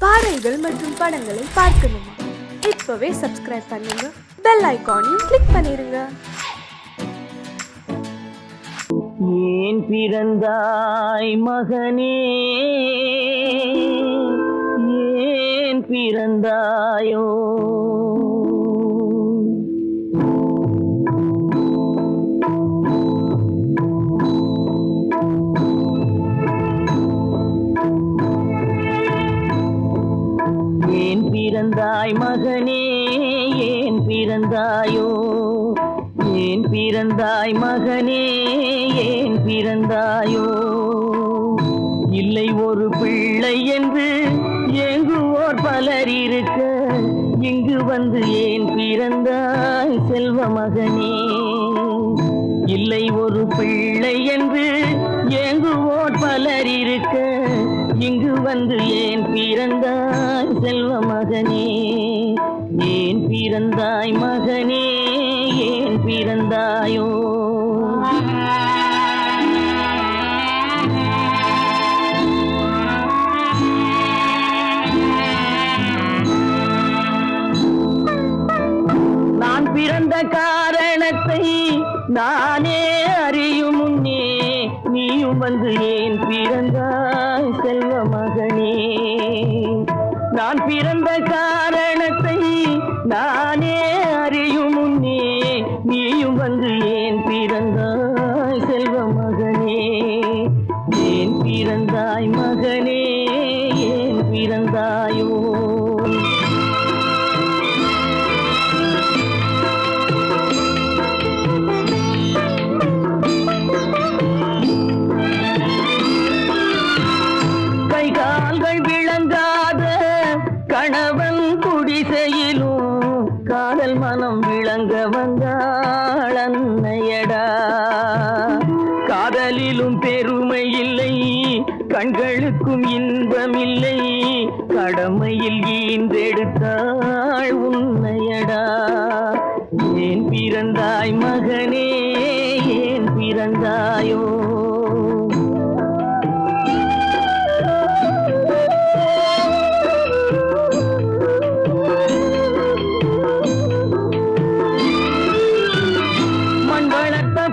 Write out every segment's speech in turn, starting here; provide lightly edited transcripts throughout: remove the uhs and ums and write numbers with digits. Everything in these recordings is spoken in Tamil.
பாடல்கள் மற்றும் படங்களை பார்க்கணுமா? இப்பவே சப்ஸ்கிரைப் பண்ணுங்க, பெல் ஐகானையும் கிளிக் பண்ணிருங்க. ஏன் பிறந்தாய் மகனே, ஏன் பிறந்தாயோ? ஏன் பிறந்தாய் மகனே, ஏன் பிறந்தாயோ? ஏன் பிறந்தாய் மகனே, ஏன் பிறந்தாயோ? இல்லை ஒரு பிள்ளை என்று ஏங்குவோர் பலர் இருக்க, இங்கு வந்து ஏன் பிறந்தாய் செல்வ மகனே? இல்லை ஒரு பிள்ளை என்று ஏங்குவோர் பலர் இருக்க, இங்கு வந்து ஏன் பிறந்தாய் செல்வ மகனே? ஏன் பிறந்தாய் மகனே, ஏன் பிறந்தாயோ? நான் பிறந்த காரணத்தை நானே அறியும் முன்னே, நீயும் வந்து ஏன் பிறந்தாய் செல்வ மகனே? நான் பிறந்த காரணத்தை நானே அறியும் முன்னே, நீயும் வந்து ஏன் பிறந்தாய் செல்வ மகனே? ஏன் பிறந்தாய் மகனே, ஏன் பிறந்தாயோ? கைகால்கள் விளங்காத கணவன் குடிசையிலும் காதல் மனம் விளங்க வந்தாள் அன்னையடா. காதலிலும் பெருமை இல்லை, கண்களுக்கும் இன்பமில்லை, கடமையில் ஈந்தெடுத்தாள் உன்னையடா. ஏன் பிறந்தாய் மகனே, ஏன் பிறந்தாயோ?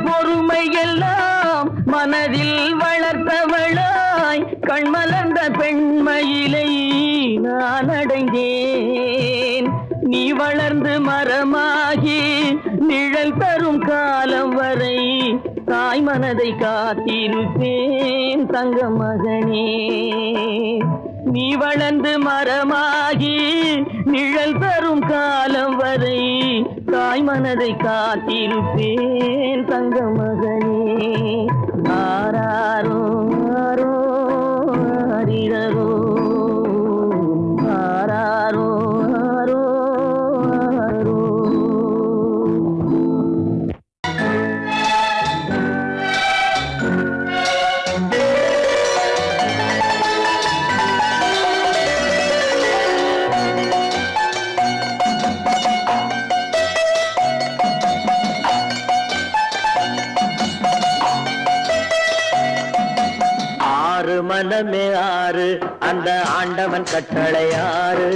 பொறுமை எல்லாம் மனதில் வளர்த்தவளாய், கண்மலர்ந்த பெண்மையிலை நான் அடைந்தேன். நீ வளர்ந்து மரமாகி நிழல் தரும் காலம் வரை தாய் மனதை காத்திருப்பேன் தங்க மகனே. நீ வளர்ந்து மரமாகி நிழல் தரும் காலம் வரை தாய் மனதை காத்திருப்பேன் தங்க மகனே. ஆராரோ ஆரோ ஆரிரரோ, ஆராரோ ஆரோ ஆரோ. மனமே ஆறு, அந்த ஆண்டவன் கட்டளை ஆறு.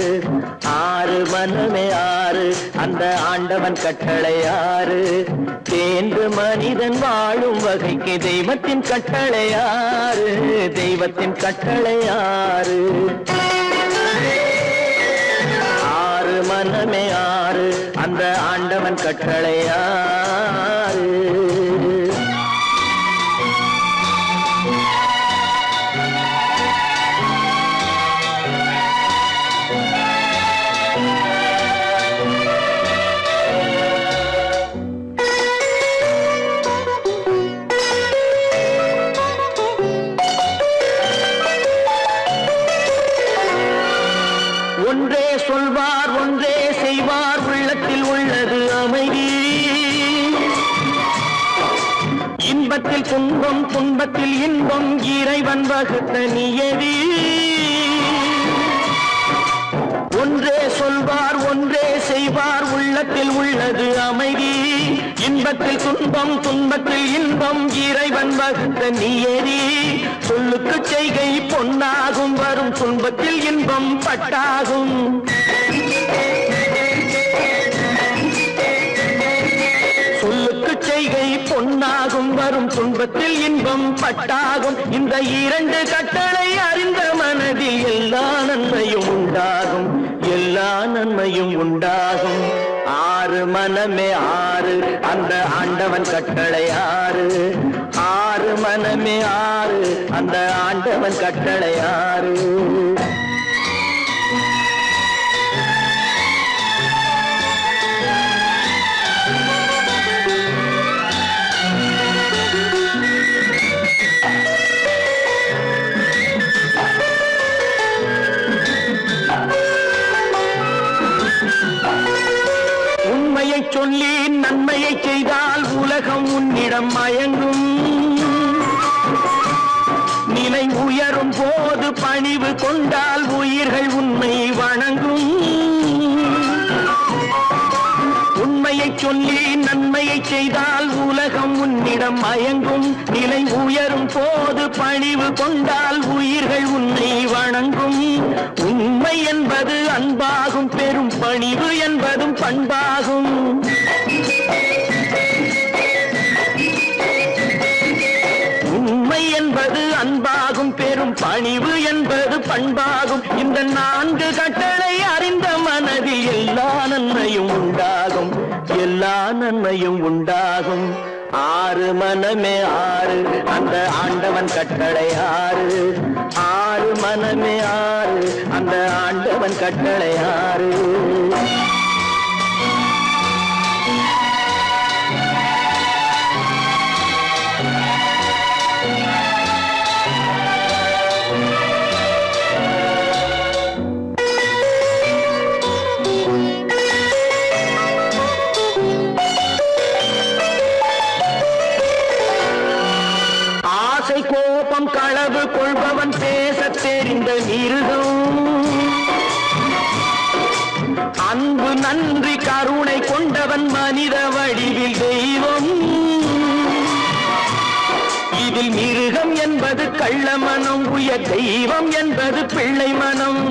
ஆறு மனமே ஆறு, அந்த ஆண்டவன் கட்டளை ஆறு. தேர்ந்து மனிதன் வாழும் வகைக்கு தெய்வத்தின் கட்டளை ஆறு, தெய்வத்தின் கட்டளை ஆறு. ஆறு மனமே ஆறு, அந்த ஆண்டவன் கட்டளை ஆறு. ஒன்றே சொல்வார், ஒன்றே செய்வார், உள்ளத்தில் உள்ளது அமைதி. இன்பத்தில் துன்பம், துன்பத்தில் இன்பம், இறைவன் வகுத்த நியதி. ஒன்றே சொல்வார், ஒன்றே செய்வார், உள்ளத்தில் உள்ளது அமைதி. இன்பத்தில் துன்பம் துன்பத்தில் இன்பம் இறைவன் வகுத்த நீயேறி சொல்லுக்கு செய்கை பொன்னாகும் வரும் துன்பத்தில் இன்பம் பட்டாகும் சொல்லுக்கு செய்கை பொன்னாகும் வரும் துன்பத்தில் இன்பம் பட்டாகும் இந்த இரண்டு கட்டளை அறிந்த மனதில் எல்லா நன்மையும் உண்டாகும் எல்லா நன்மையும் உண்டாகும் ஆறு மனமே ஆறு அந்த ஆண்டவன் கட்டளை ஆறு ஆறு மனமே ஆறு அந்த ஆண்டவன் கட்டளை ஆறு சொல்லி நன்மையை செய்தால் உலகம் உன்னிடம் மயங்கும் நிலை உயரும் போது பணிவு கொண்டால் உயிர்கள் உன்னை வணங்கும் உண்மையை சொல்லி நன்மையை செய்தால் உலகம் உன்னிடம் மயங்கும் நிலை உயரும் போது பணிவு கொண்டால் உயிர்கள் உன்னை வணங்கும் உண்மை என்பது அன்பாகும் பெரும் பணிவு என்பதும் பண்பாகும் உண்மை என்பது அன்பாகும் பெரும் பணிவு என்பது பண்பாகும் இந்த நான்கு கட்டளை அறிந்த மனதில் எல்லா நன்மையும் உண்டாகும் எல்லா நன்மையும் உண்டாகும் ஆறு மனமே ஆறு அந்த ஆண்டவன் கட்டளை ஆறு ஆறு மனமே ஆறு அந்த ஆண்டவன் கட்டளை ஆறு கோபம் களவு கொள்பவன் பேசத் தெரிந்த மிருகம் அன்பு நன்றி கருணை கொண்டவன் மனித வடிவில் தெய்வம் இதில் மிருகம் என்பது கள்ள மனம் உயர் தெய்வம் என்பது பிள்ளை மனம்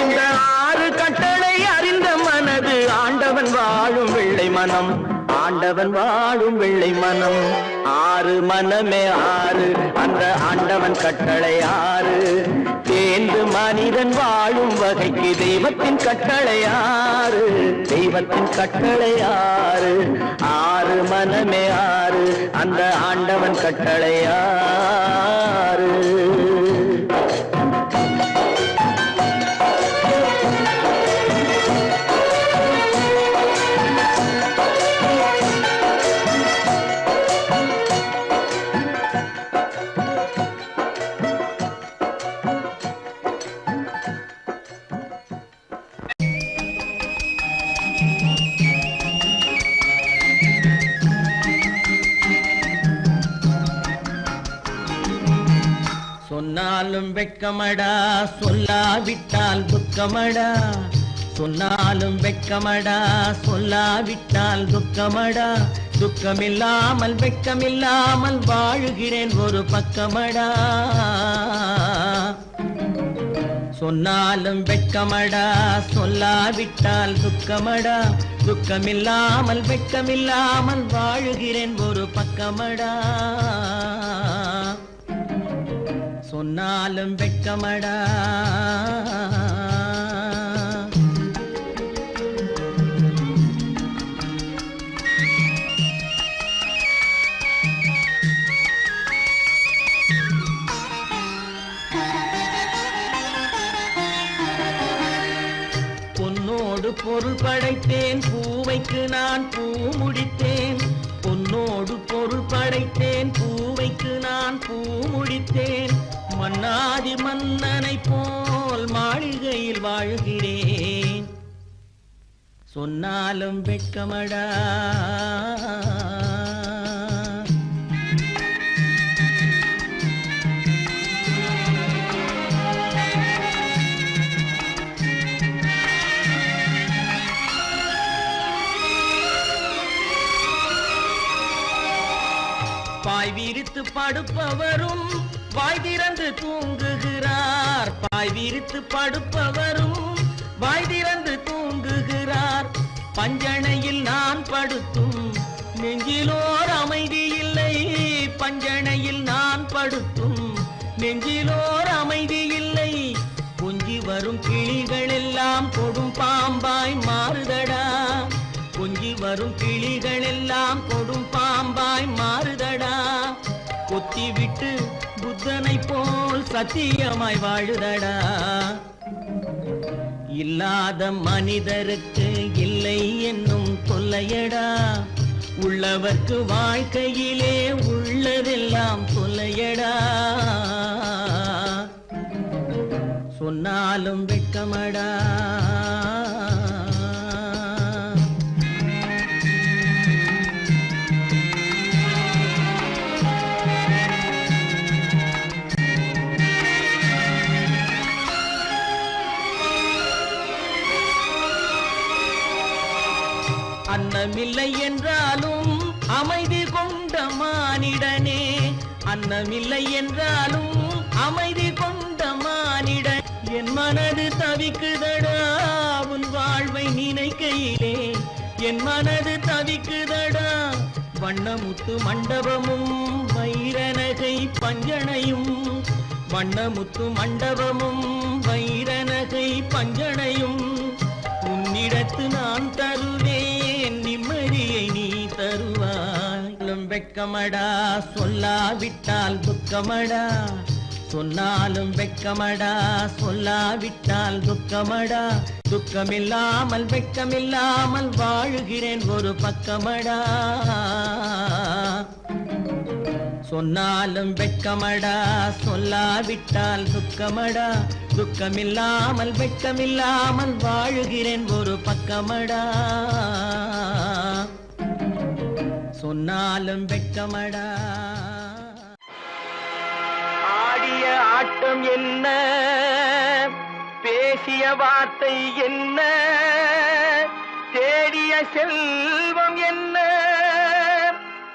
இந்த ஆறு கட்டளை அறிந்த மனது ஆண்டவன் வாழும் வெள்ளை மனம் ஆண்டவன் வாழும் வெள்ளை மனம் ஆறு மனமே ஆறு அந்த ஆண்டவன் கட்டளை ஆறு தேர்ந்து மனிதன் வாழும் வகைக்கு தெய்வத்தின் கட்டளை ஆறு தெய்வத்தின் கட்டளை ஆறு ஆறு மனமே ஆறு அந்த ஆண்டவன் கட்டளை ஆறு சொன்னாலும் வெட்கமடா சொல்லாவிட்டால் துக்கமடா சொன்னாலும் வெட்கமடா சொல்லாவிட்டால் துக்கமடா துக்கமில்லாமல் வெட்கமில்லாமல் வாழுகிறேன் ஒரு பக்கமடா சொன்னாலும் வெட்கமடா சொல்லாவிட்டால் துக்கமடா துக்கமில்லாமல் வெட்கமில்லாமல் வாழுகிறேன் ஒரு பக்கமடா சொன்னாலும் வெட்கமடா பொன்னோடு பொருள் படைத்தேன் பூவைக்கு நான் பூ முடித்தேன் பொன்னோடு பொருள் படைத்தேன் பூவைக்கு நான் பூ முடித்தேன் மன்னாதி மன்னனை போல் மாளிகையில் வாழ்கிறேன் சொன்னாலும் வெட்கமடா படுப்பவரும் வாய் திறந்து தூங்குகிறார். பாய் விரித்து படுப்பவரும் வாய் திறந்து தூங்குகிறார். பஞ்சணையில் நான் படுத்தும் நெஞ்சிலோர் அமைதி இல்லை. பஞ்சணையில் நான் படுத்தும் நெஞ்சிலோர் அமைதி இல்லை. கொஞ்சி வரும் கிளிகள் எல்லாம் கொடும் பாம்பாய் மாறுதடா. கொஞ்சி வரும் கிளிகள் எல்லாம் கொடும் பாம்பாய் மாறுதடா. கொத்தி விட்டு புத்தனை போல் சத்தியமாய் வாழுதடா. இல்லாத மனிதருக்கு இல்லை என்னும் தொல்லையடா. உள்ளவர்க்கு வாழ்க்கையிலே உள்ளதெல்லாம் தொல்லையடா. சொன்னாலும் வெட்கமடா. அன்னமில்லை என்றாலும் அமைதி கொண்ட மானிடனே. அன்னமில்லை என்றாலும் அமைதி கொண்ட மானிடன். என் மனது தவிக்குதடா உன் வாழ்வை நினைக்கையிலே. என் மனது தவிக்குதடா. வண்ணமுத்து மண்டபமும் வைரநகை பஞ்சனையும். வண்ணமுத்து மண்டபமும் வைரநகை பஞ்சனையும். உன்னிடத்து நான் தருவேன் நிம்மதியை நீ தருவாய். வெட்கமடா சொல்லாவிட்டால் துக்கமடா. சொன்னாலும் வெட்கமடா சொல்லாவிட்டால் துக்கமடா. துக்கமில்லாமல் வெட்கமில்லாமல் வாழுகிறேன் ஒரு பக்கமடா. சொன்னாலும் வெட்கமடா சொல்லாவிட்டால் துக்கமடா. துக்கமில்லாமல் வெட்கமில்லாமல் வாழுகிறேன் ஒரு பக்கமடா. சொன்னாலும் வெட்கமடா. ஆடிய ஆட்டம் என்ன, பேசிய வார்த்தை என்ன, தேடிய செல்வம் என்ன,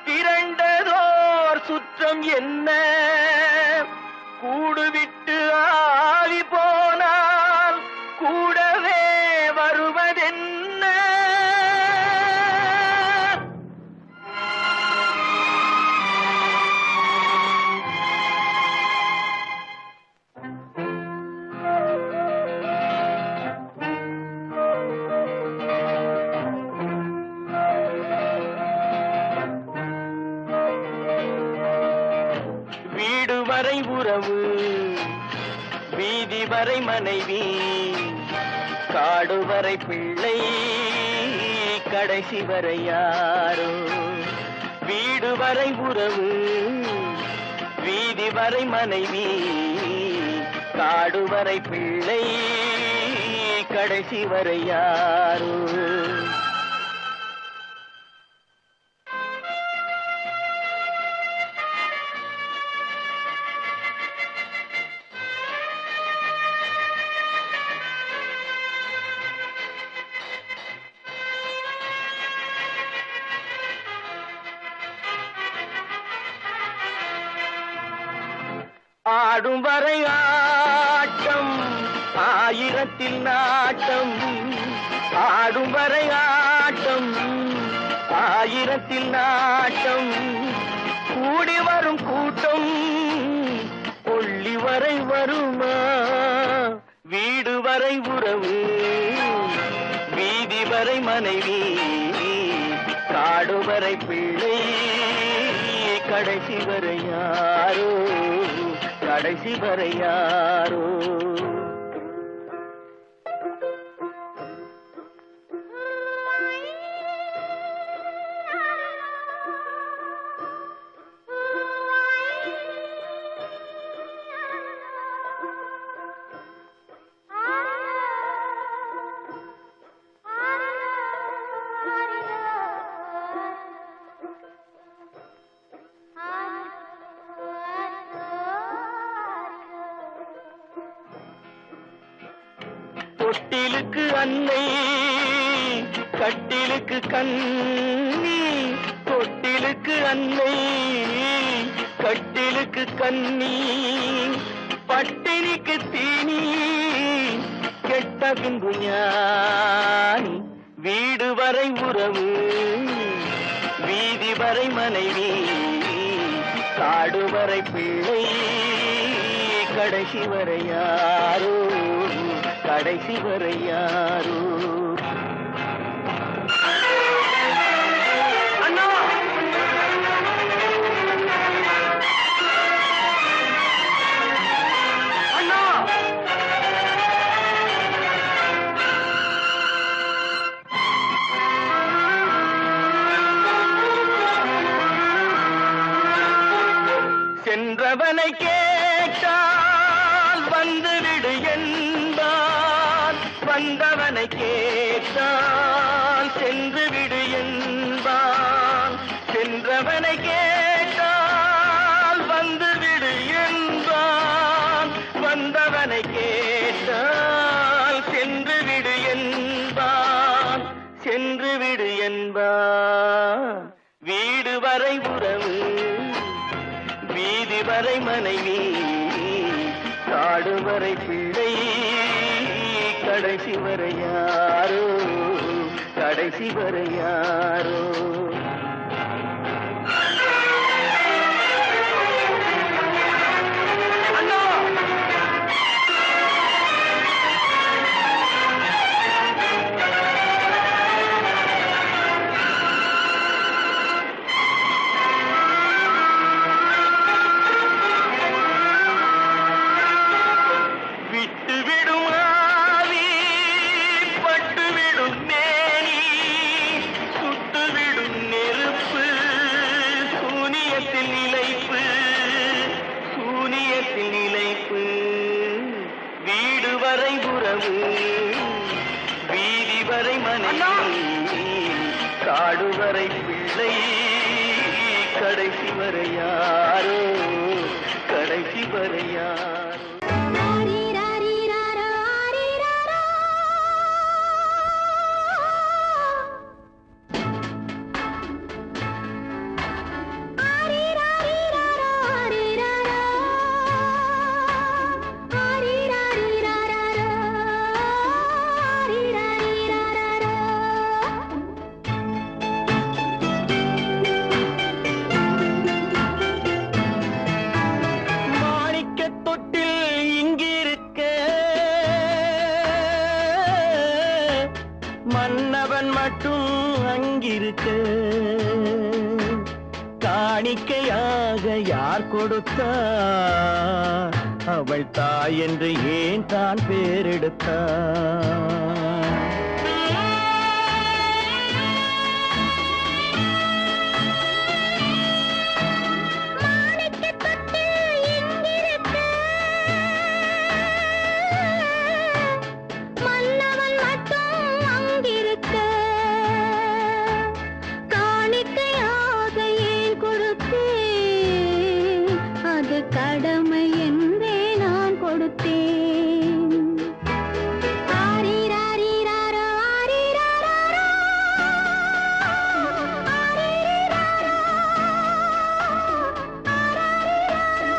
திரண்டதோர் சுற்றம் என்ன, கூடுவிட்டு ஆவி போனால் கூடவே வருவதென்ன. வீடு வரை உறவு, வீதி வரை மனைவி, காடு வரை பிள்ளை, கடைசி வரை யாரோ. வீடு வரை உறவு, வீதி வரை மனைவி, காடு வரை பிள்ளை, கடைசி வரை யாரோ. ஆடும் வரை ஆட்டம் ஆயிரத்தில் நாட்டம். ஆடும் வரை ஆட்டம் ஆயிரத்தில் நாட்டம். கூடி வரும் கூட்டம் கொள்ளி வரை வருமா. வீடு வரை உறவு, வீதி வரை மனைவி, காடு வரை பிள்ளை, கடைசி வரை யாரோ. கடைசி வரை யாரோ. தொட்டிலுக்கு அன்னை, கட்டிலுக்கு கண்ணி. தொட்டிலுக்கு அன்னை, கட்டில் கண்ணுக்கு கண்ணி பட்டினிக்கு தீனி கெட்ட பின்பு ஞானி வீடு வரை உறவு வீதி வரை மனைவி காடு வரை பிள்ளை கடைசி வரை யாரோ கடைசி வரை யாரோ அண்ணா அண்ணா சென்றவனை கேட்டால் வந்துவிடு என்பான் வந்தவனை கேட்டால் சென்று விடு என்பான் சென்றவனை கேட்டால் வந்துவிடு என்பான் வந்தவனை கேட்டால் சென்று விடு என்பான் சென்று விடு என்பான் வீடு வரை உறவு வீதி வரை மனைவி காடு வரை பிள்ளை கடைசி வரை யாரோ கடைசி வரை யாரோ வீதி வரை மனைவி காடு வரை பிள்ளை கடைசி வரை யாரோ கடைசி வரை யாரோ மன்னவன் மட்டும் அங்கிருக்க காணிக்கையாக யார் கொடுத்தார் அவள் தாய் என்று ஏன் தான் பேரெடுத்தார் கடமை என்றே நான் கொடுத்தேன். ஆரிராரிராரோ, ஆரிராராரோ, ஆரிராரோ, ஆரிராரிராரோ.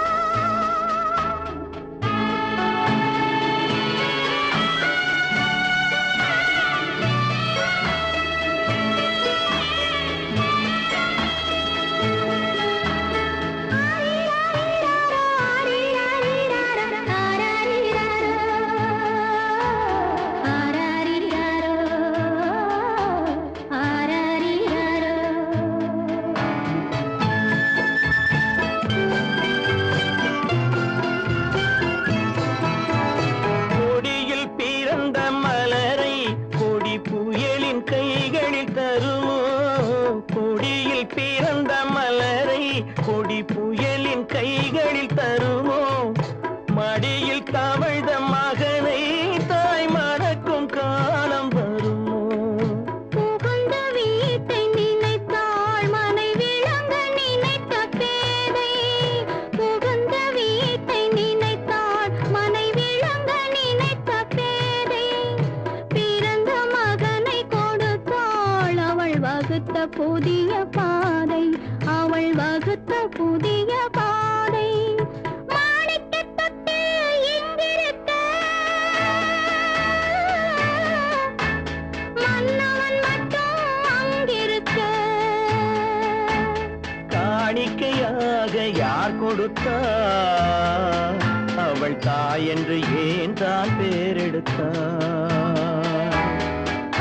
கொடுத்தார் அவள் தாய் என்று ஏன் தான் பேரெடுத்தார்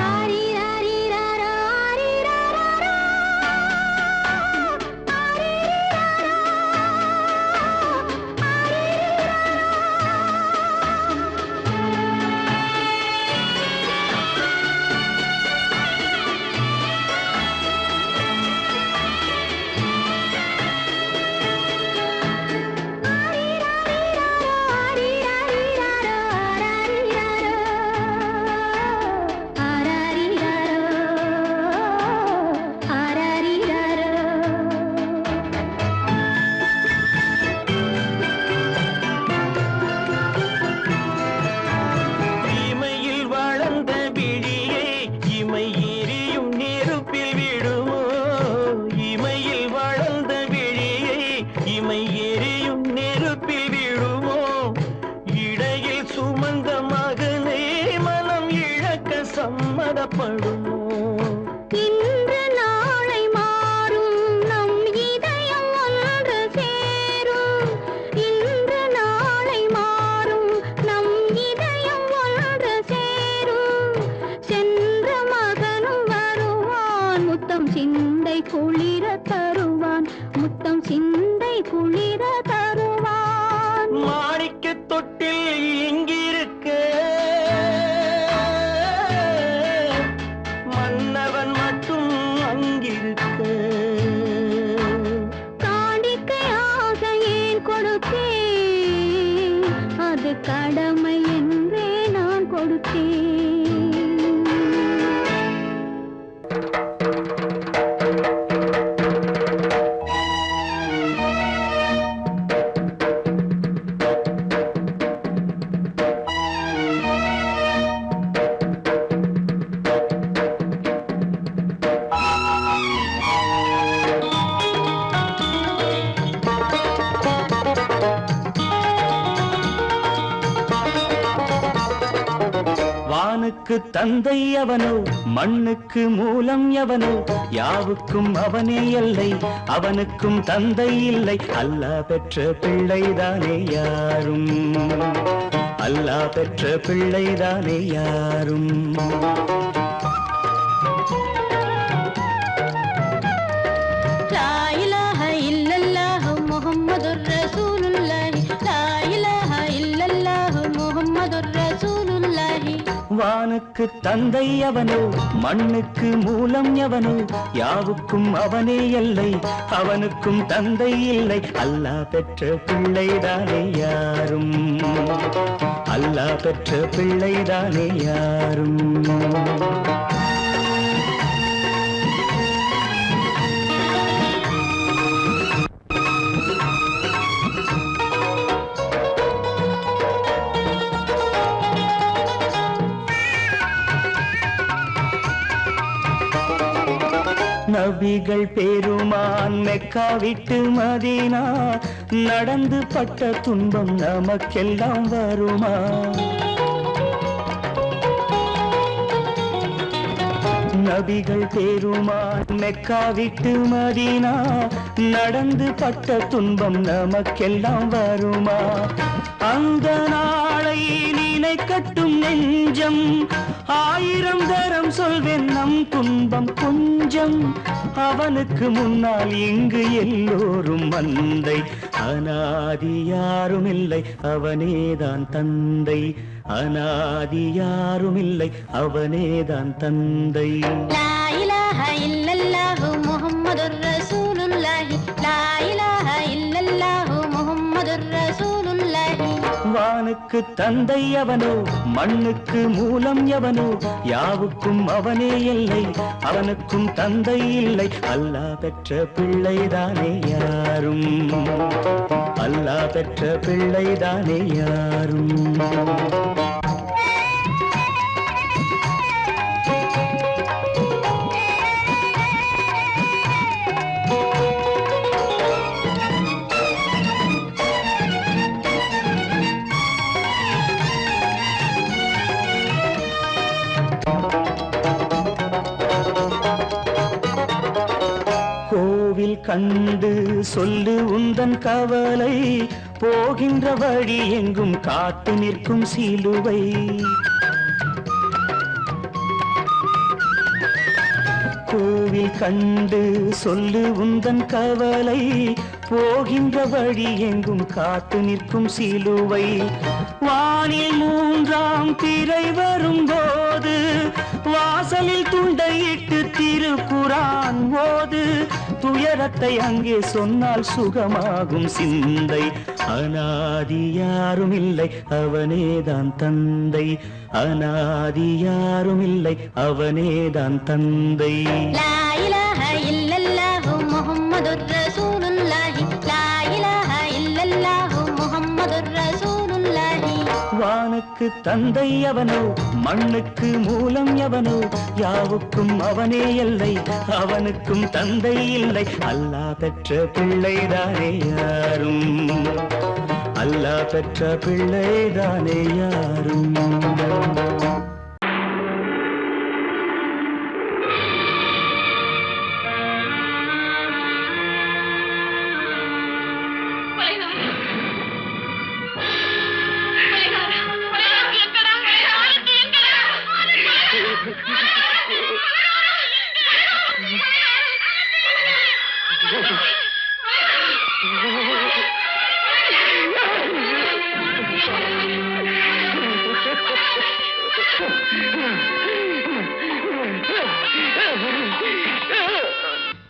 ஆரிராரிராரா, ஆரிராராரா. இமையில் வளர்ந்த விழியை இமை எரியும் நெருப்பில் விடுமோ இமையில் வளர்ந்த விழியை இமை எரியும் நெருப்பில் விடுமோ இடையில் சுமந்த மகனை மனம் இழக்க சம்மதப்படுமோ இன்று நாளை மாறும் நம் இதயம் ஒன்று சேரும். இன்று நாளை மாறும் நம் இதயம் ஒன்று சேரும். சென்ற மகனும் வருவான், முத்தம் சிந்தை குளிர தருவான், முத்தம் சிந்தை குளிர தருவான். மாணிக்க தொட்டில் இங்கிருக்க மன்னவன் மட்டும் அங்கிருக்க காணிக்கையாக ஏன் கொடுத்தேன், அது கடமை என்றே நான் கொடுத்தேன். வானுக்கு தந்தை அவனோ மண்ணுக்கு மூலம் எவனோ யாவுக்கும் அவனே எல்லை அவனுக்கும் தந்தை இல்லை அல்லாஹ் பெற்ற பிள்ளைதானே யாரும் அல்லாஹ் பெற்ற பிள்ளைதானே யாரும் லா இலாஹ இல்லல்லாஹு முஹம்மதுர் ரசூலுல்லாஹி, லா இலாஹ இல்லல்லாஹு முஹம்மதுர் ரசூலுல்லாஹி. வானுக்கு தந்தை அவனோ மண்ணுக்கு மூலம் எவனோ யாவுக்கும் அவனே எல்லை அவனுக்கும் தந்தை இல்லை அல்லாஹ் பெற்ற பிள்ளைதானே யாரும் அல்லாஹ் பெற்ற பிள்ளைதானே யாரும் நபிகள் பெருமான் மெக்கா விட்டு மதீனா நடந்து பட்ட துன்பம் நமக்கெல்லாம் வருமா நபிகள் பெருமான் மெக்கா விட்டு மதீனா நடந்து பட்ட துன்பம் நமக்கெல்லாம் வருமா அந்த நாளை நினைக்கட்டும் நெஞ்சம் ஆயிரம் தரம் சொல்வேன் நம் துன்பம் கொஞ்சம் அவனுக்கு முன்னால் இங்கு எல்லோரும் மந்தை அனாதி யாரும் இல்லை அவனேதான் தந்தை அனாதி யாரும் இல்லை அவனேதான் தந்தை லா இலாஹ இல்லல்லாஹு முஹம்மதுர் ரசூலுல்லாஹி, லா இலாஹ இல்லல்லாஹு முஹம்மதுர் ரசூலுல்லாஹி. வானுக்கு தந்தை அவனோ மண்ணுக்கு மூலம் எவனோ யாவுக்கும் அவனே எல்லை அவனுக்கும் தந்தை இல்லை அல்லாஹ் பெற்ற பிள்ளைதானே யாரும் அல்லாஹ் பெற்ற பிள்ளைதானே யாரும் கண்டு சொல்லு உந்தன் கவலை போகின்ற வழி எங்கும் காத்து நிற்கும் சிலுவை கோவில் கண்டு சொல்லு உந்தன் கவலை போகின்ற வழி எங்கும் காத்து நிற்கும் சிலுவை வானில் மூன்றாம் திரை வரும்போது வாசலில் துண்டையிட்டு திருக்குரான் ஓது துயரத்தை அங்கே சொன்னால் சுகமாகும் சிந்தை அநாதி யாரும் இல்லை அவனேதான் தந்தை அநாதி யாரும் இல்லை அவனேதான் தந்தை லா இலாஹ இல்லல்லாஹு முஹம்மதுர் ரசூலுல்லாஹி லா இலாஹ இல்லல்லாஹு முஹம்மதுர் ரசூலுல்லாஹி வானுக்கு தந்தை அவனோ மண்ணுக்கு மூலம் எவனோ யாவுக்கும் அவனே எல்லை அவனுக்கும் தந்தை இல்லை அல்லாஹ் பெற்ற பிள்ளைதானே யாரும் அல்லாஹ் பெற்ற பிள்ளைதானே யாரும்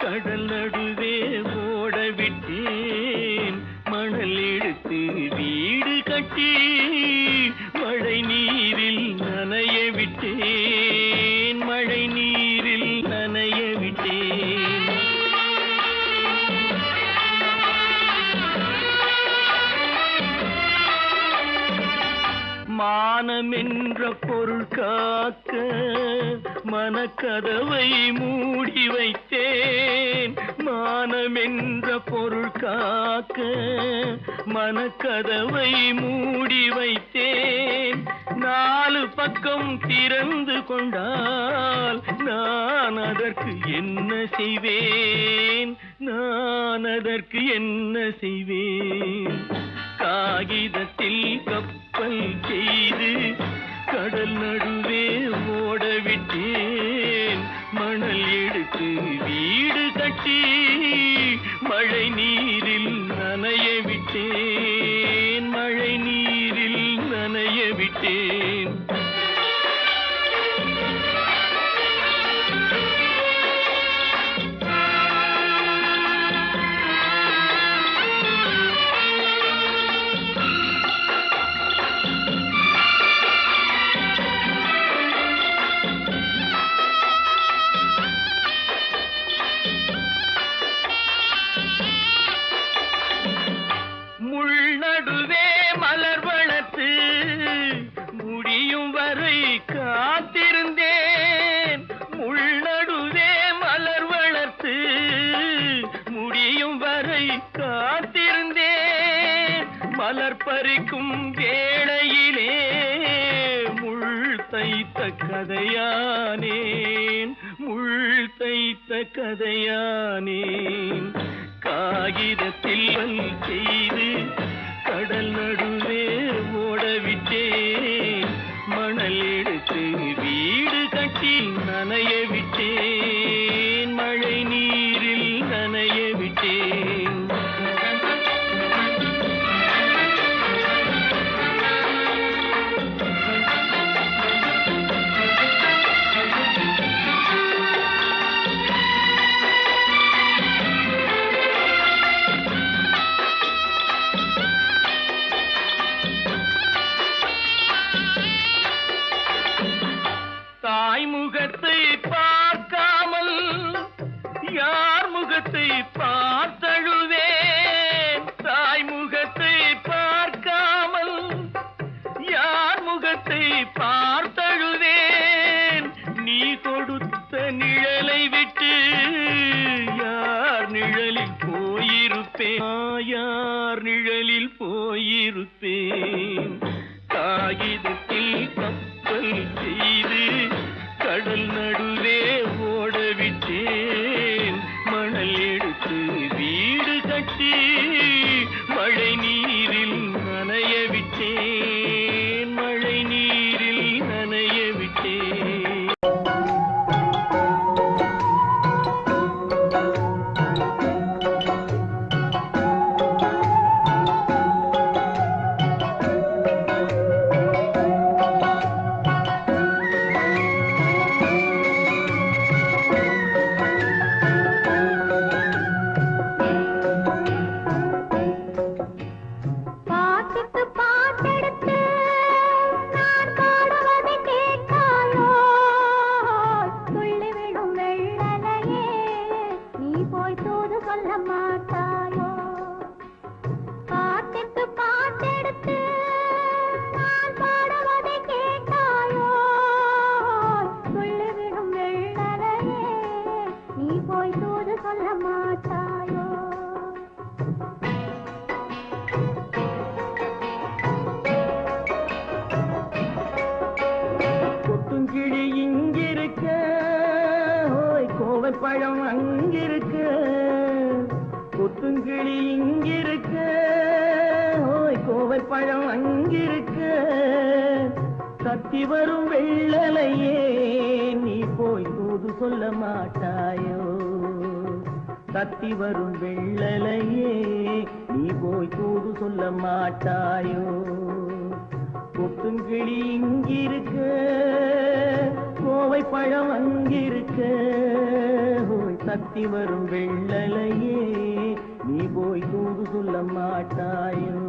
கடல் நடுவே ஓட விட்டேன் மணல் எடுத்து வீடு கட்டி மழை நீரில் நனைய விட்டேன் மழை நீரில் நனைய விட்டேன் மானமென்ற பொருள் காக்க மனக்கதவை மூடி வைத்தேன் மானமென்ற பொருள் காக்க மனக்கதவை மூடி வைத்தேன் நாலு பக்கம் திறந்து கொண்டால் நான் அதற்கு என்ன செய்வேன் நான் அதற்கு என்ன செய்வேன் காகிதத்தில் கப்பல் செய்து கடல் நடுவே ஓட விட்டேன் மணல் எடுத்து வீடு கட்டி மழை நீரில் நனைய விட்டேன் மழை நீரில் நனைய விட்டேன் நடுவே மலர் வளர்த்து முடியும் வரை காத்திருந்தேன் முள்நடுவே மலர் வளர்த்து முடியும் வரை காத்திருந்தேன் மலர் பறிக்கும் வேளையிலே முள் தைத்த கதையானேன் முள் தைத்த கதையானேன் காகிதத்தில் செய்து கடல் நடுவே ஓடவிட்டேன் மணல் எடுத்து வீடு கட்டி நனைய விட்டேன் மழை நீரில் நனைய விட்டேன் முகத்தை பார்க்காமல் யார் முகத்தை பார்த்தழுவேன் தாய் முகத்தை பார்க்காமல் யார் முகத்தை பார்த்தழுவேன் நீ கொடுத்த நிழலை விட்டு யார் நிழலில் போயிருப்பேன் யார் நிழலில் போயிருப்பேன் காகிதத்தில் கப்பல் செய்து கடல் நடுவே ஓடவிட்டேன் மணல் எடுத்து பழம் அங்கிருக்க கத்தி வரும் வெள்ளலையே நீ போய் தூது சொல்ல மாட்டாயோ கத்தி வரும் வெள்ளலையே நீ போய் தூது சொல்ல மாட்டாயோ கொட்டுங்கிளி இங்கிருக்க கோவை பழம் அங்கிருக்க கத்தி வரும் வெள்ளலையே நீ போய் தூது சொல்ல மாட்டாயோ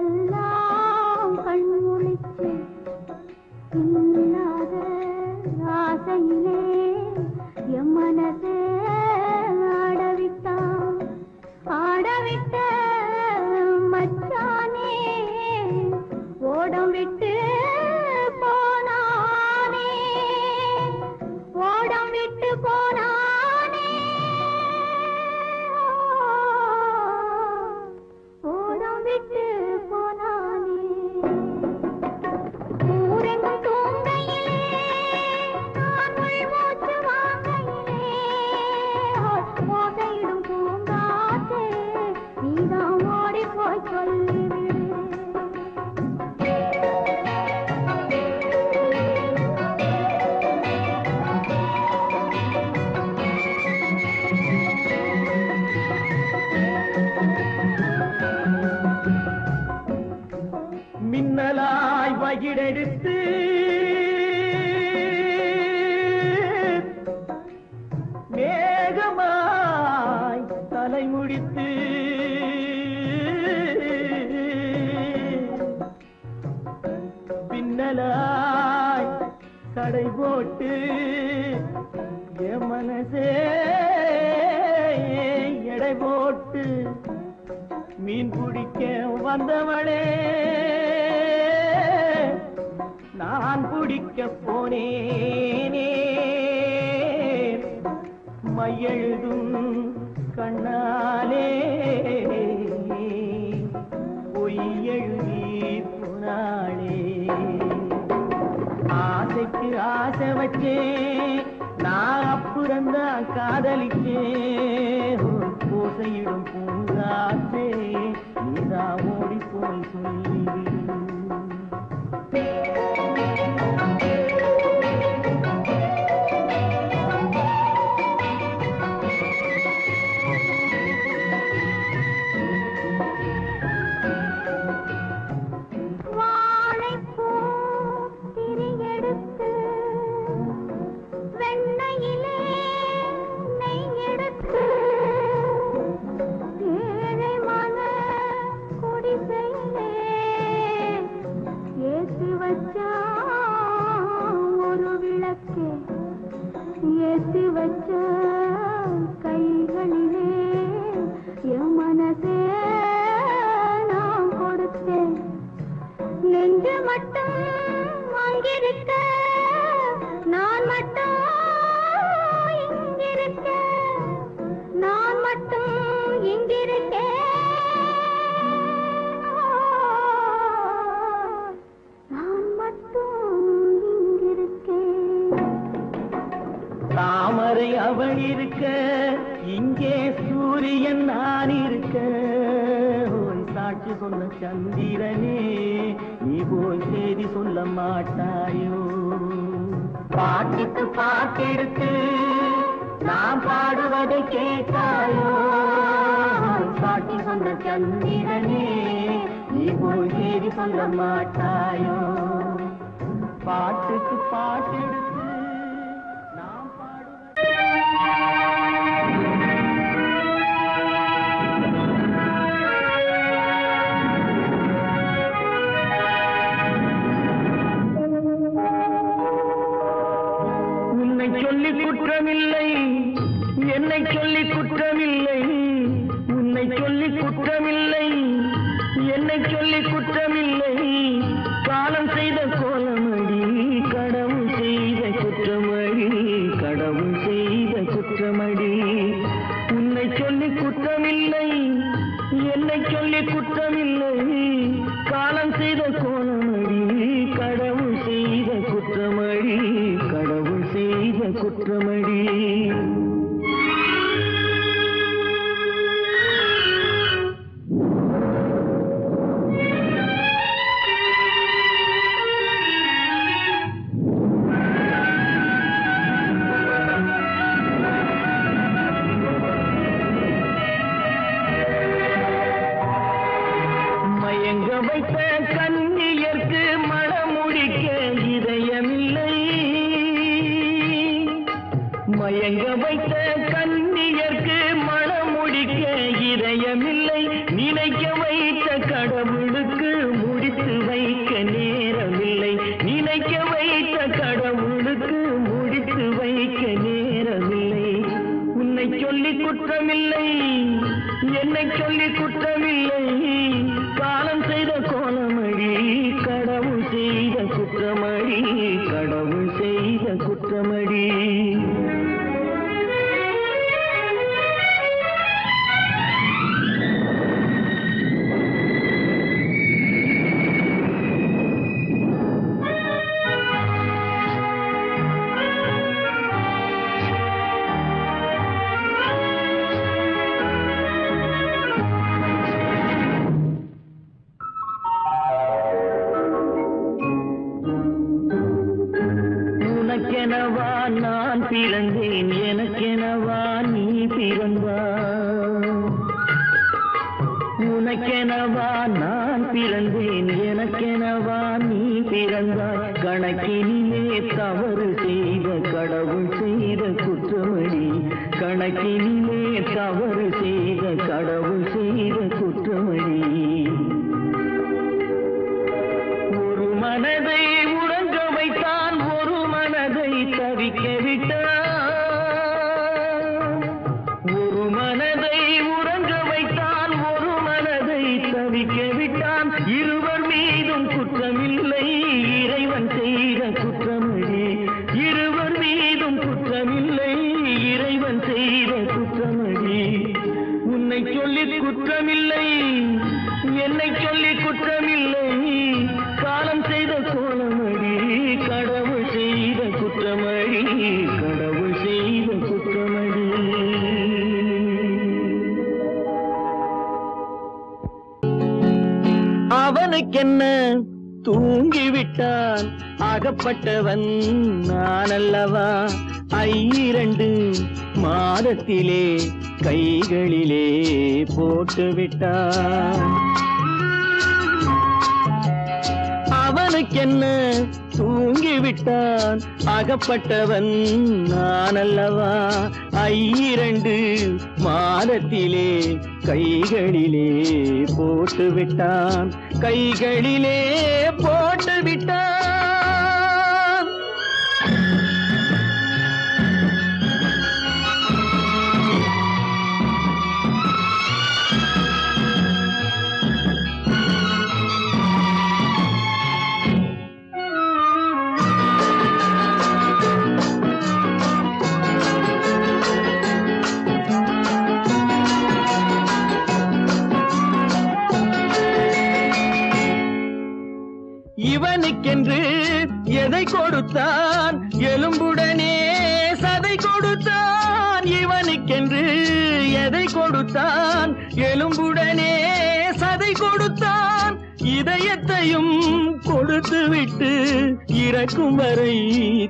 இரவெல்லாம் கண்முழிச்சு இல்லாத ஆசையிலே என் மனசே ஆடவிட்ட மச்சானே ஓடம் விட்டு போனானே ஓடம் விட்டு போனானே ஓடம் விட்டு போனானே ஊரெங்கும் தூங்கையிலே நான் மூச்சு வாங்கையிலே ஓசையிடும் பூங்காற்றே நீதான் ஓடி போய் சொல்லிவிடு மின்னலாய் வகிடெடுத்து மேகமாய் தலைமுடித்து பின்னலாய் கடை போட்டு என் மனசே எடை போட்டு மீன் பிடிக்க வந்தவளே நான் பிடிக்க போனேனே மையெழுதும் கண்ணாலே பொய் எழுதி போனாளே ஆசைக்கு ஆசை வச்சேன் நான் அப்புறந்தான் காதலிச்சேன் ஓசையிடும் பூங்காற்றே நீதான் ஓடி போய் சொல்லிவிடு ஏற்றி வச்ச கைகளிலே என் மனசே நான் கொடுத்தேன் நெஞ்சு மட்டும் அங்கிருக்க நான் மட்டும் இங்கிருக்க நான் மட்டும் இங்கிருக்கேன் தாமரை அவள் இருக்க இங்கே சூரியன் நான் இருக்க சாட்சி சொன்ன சந்திரனே நீ போய் செய்தி சொல்ல மாட்டாயோ பாட்டுக்கு பாட்டெடுத்து நான் பாடுவதை கேட்டாயோ சாட்சி சொன்ன சந்திரனே நீ போய் செய்தி சொல்ல மாட்டாயோ பாட்டுக்கு பாட்டெடுத்து சொல்லி குற்றமில்லை என்னை சொல்லி குற்றமில்லை உன்னை சொல்லி குற்றமில்லை குற்றமில்லை காலம் செய்த கோலமடி கடவுள் செய்த குற்றமடி கடவுள் செய்த குற்றமடி மயங்க வைத்த கண்ணியர்க்கு மனமுடிக்க இதயமில்லை மயங்க வைத்த கண்ணியர்க்கு மனமுடிக்க இதயமில்லை நினைக்க வைத்த கடவுளுக்கு முடித்து வைக்க நேரமில்லை நினைக்க வைத்த கடவுளுக்கு முடித்து வைக்க நேரமில்லை உன்னை சொல்லி குற்றமில்லை என்னை சொல்லி குற்றமில்லை காலம் செய்த கோலமடி கடவுள் செய்த குற்றமடி கடவுள் செய்த குற்றமடி உனக்கெனவா நான் பிறந்தேன் எனக்கெனவா நீ பிறந்தாய் உனக்கெனவா நான் பிறந்தேன் எனக்கெனவா நீ பிறந்தாய் கணக்கினிலே தவறு செய்த கடவுள் செய்த குற்றமடி கணக்கினிலே தவறு செய்த கடவுள் செய்த குற்றமடி ஒரு மனதை உறங்க வைத்தான் ஒரு மனதை தவிக்க விட்டான் ஒரு மனதை உறங்க வைத்தான் ஒரு மனதை தவிக்க விட்டான் இருவர் மீதும் குற்றமில்லை இறைவன் செய்த குற்றமடி இருவர் மீதும் குற்றமில்லை இறைவன் செய்த குற்றமடி உன்னை சொல்லி குற்றமில்லை என்னை சொல்லி குற்றமில்லை காலம் செய்த கோலமடி கடவுள் செய்த குற்றமடி கடவுள் செய்த குற்றமடி அவனுக்கென்ன தூங்கிவிட்டான் அகப்பட்டவன் நான் அல்லவா 2 மாதத்திலே கைகளிலே போட்டுவிட்டான் அவனுக்கென்ன தூங்கிவிட்டான் அகப்பட்டவன் நான் அல்லவா 2 மாதத்திலே கைகளிலே போட்டுவிட்டான் கைகளிலே போட்டுவிட்டான் இவனுக்கென்று எதை கொடுத்தான் எலும்புடனே சதை கொடுத்தான் இவனுக்கென்று எதை கொடுத்தான் எலும்புடனே சதை கொடுத்தான் இதயத்தையும் கொடுத்து விட்டு இறக்கும் வரை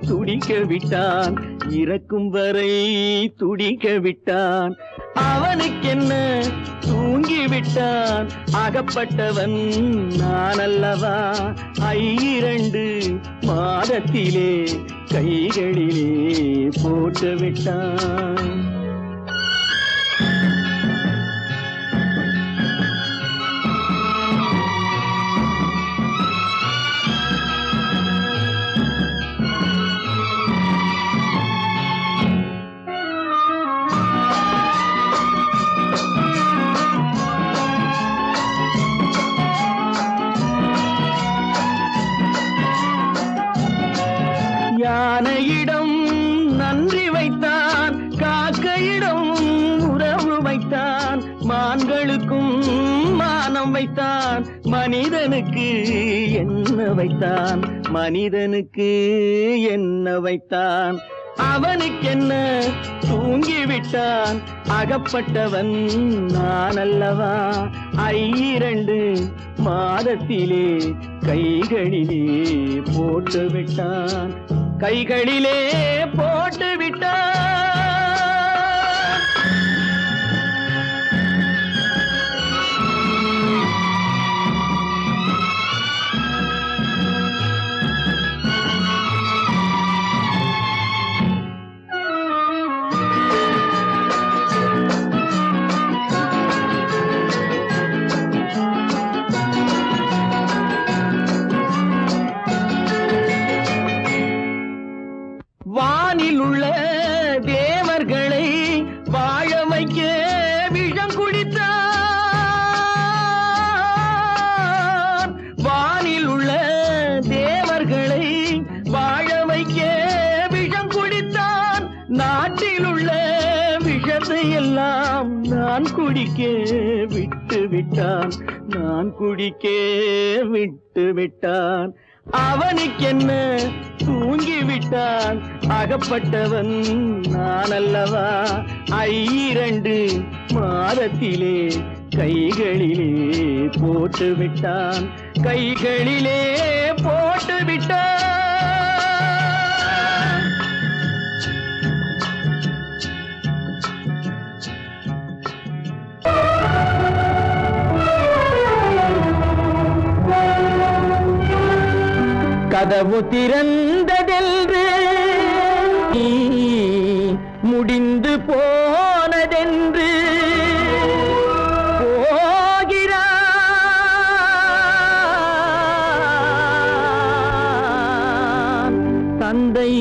துடிக்க விட்டான் இறக்கும் வரை துடிக்க விட்டான் அவனுக்கென்ன தூங்கிவிட்டான் அகப்பட்டவன் நான் அல்லவா 2 மாதத்திலே கைகளிலே போட்டுவிட்டான் யானையிடம் நன்றி வைத்தான் காக்க வைத்தான் மனிதனுக்கு என்ன வைத்தான் மனிதனுக்கு என்ன வைத்தான் அவனுக்கென்ன தூங்கிவிட்டான் அகப்பட்டவன் நான் அல்லவா 2 மாதத்திலே கைகளிலே போட்டு விட்டான் கைகளிலே போட்டு விட்டான் வானில் உள்ள தேவர்களை வாழ வைக்க விஷம் குடித்தான் வானில் உள்ள தேவர்களை வாழ வைக்க விஷம் குடித்தான் நாட்டில் உள்ள விஷத்தை எல்லாம் நான் குடிக்க விட்டு விட்டான் நான் குடிக்க விட்டு விட்டான் அவனுக்கென்ன தூங்கிவிட்டான் அகப்பட்டவன் நான் அல்லவா 2 மாதத்திலே கைகளிலே போட்டு விட்டான் கைகளிலே போட்டு விட்டான் கதவு திறந்ததென்று முடிந்து போனதென்று போகிறான் தந்தை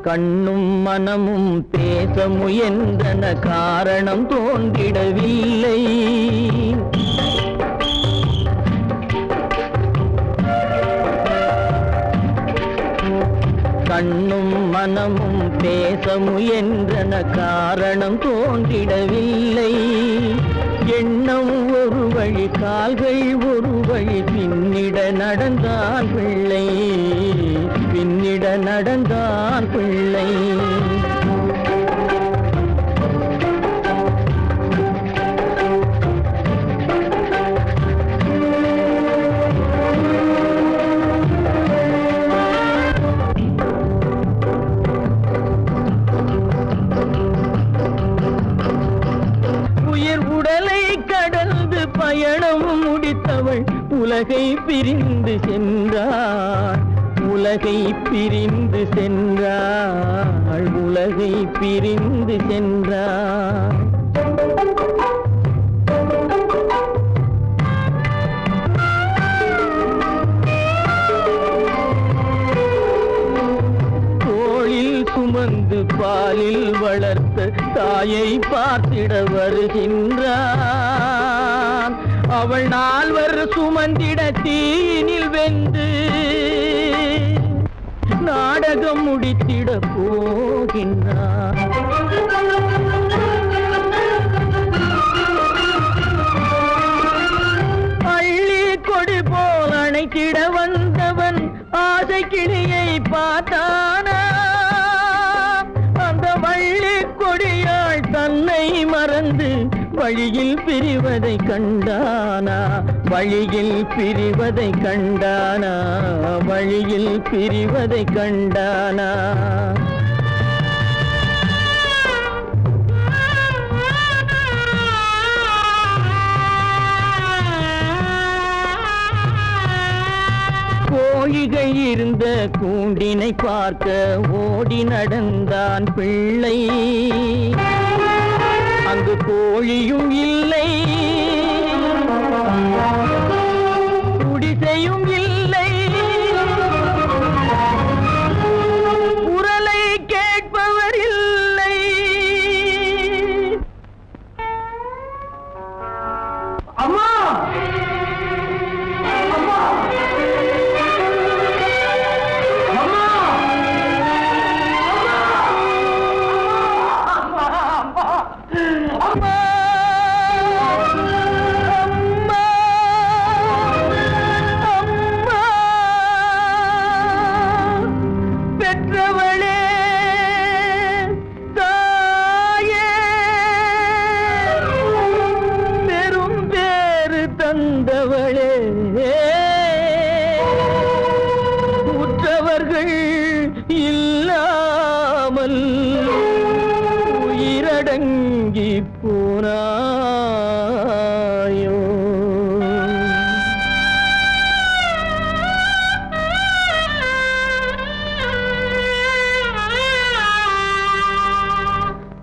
கண்ணும் மனமும் பேச முயன்றன காரணம் தோன்றிடவில்லை கண்ணும் மனமும் பேச முயன்றன காரணம் தோன்றிடவில்லை எண்ணம் ஒரு வழி கால்கள் ஒரு வழி பின்னிட நடந்தான் பிள்ளை பின்னிட நடந்தான் பிள்ளை பயணம் முடித்தவள் உலகை பிரிந்து சென்றாள் உலகை பிரிந்து சென்றாள் உலகை பிரிந்து சென்றாள் தோளில் சுமந்து பாலில் வளர்த்த தாயை பார்த்திட வருகின்றான் அவள் 4 சுமந்திட தீனில் வெந்து நாடகம் முடித்திட போகின்றான் அள்ளி கொடி போல் அணைத்திட வந்தவன் ஆசை கிளியை பார்த்தானா அந்த வள்ளி கொடியாள் தன்னை மறந்து வழியில் பிரிவதை கண்டானா வழியில் பிரிவதை கண்டானா வழியில் பிரிவதை கண்டானா கோழிகள் இருந்த கூண்டினை பார்க்க ஓடி நடந்தான் பிள்ளை அங்கு கோழியும் இல்லை குடிசையும் இல்லை குரலை கேட்பவர் இல்லை பெற்றவளே தாயே பெரும் பேறு தந்தவளே உற்றவர்கள் இல்லாமல் உயிரடங்கி போனாயோ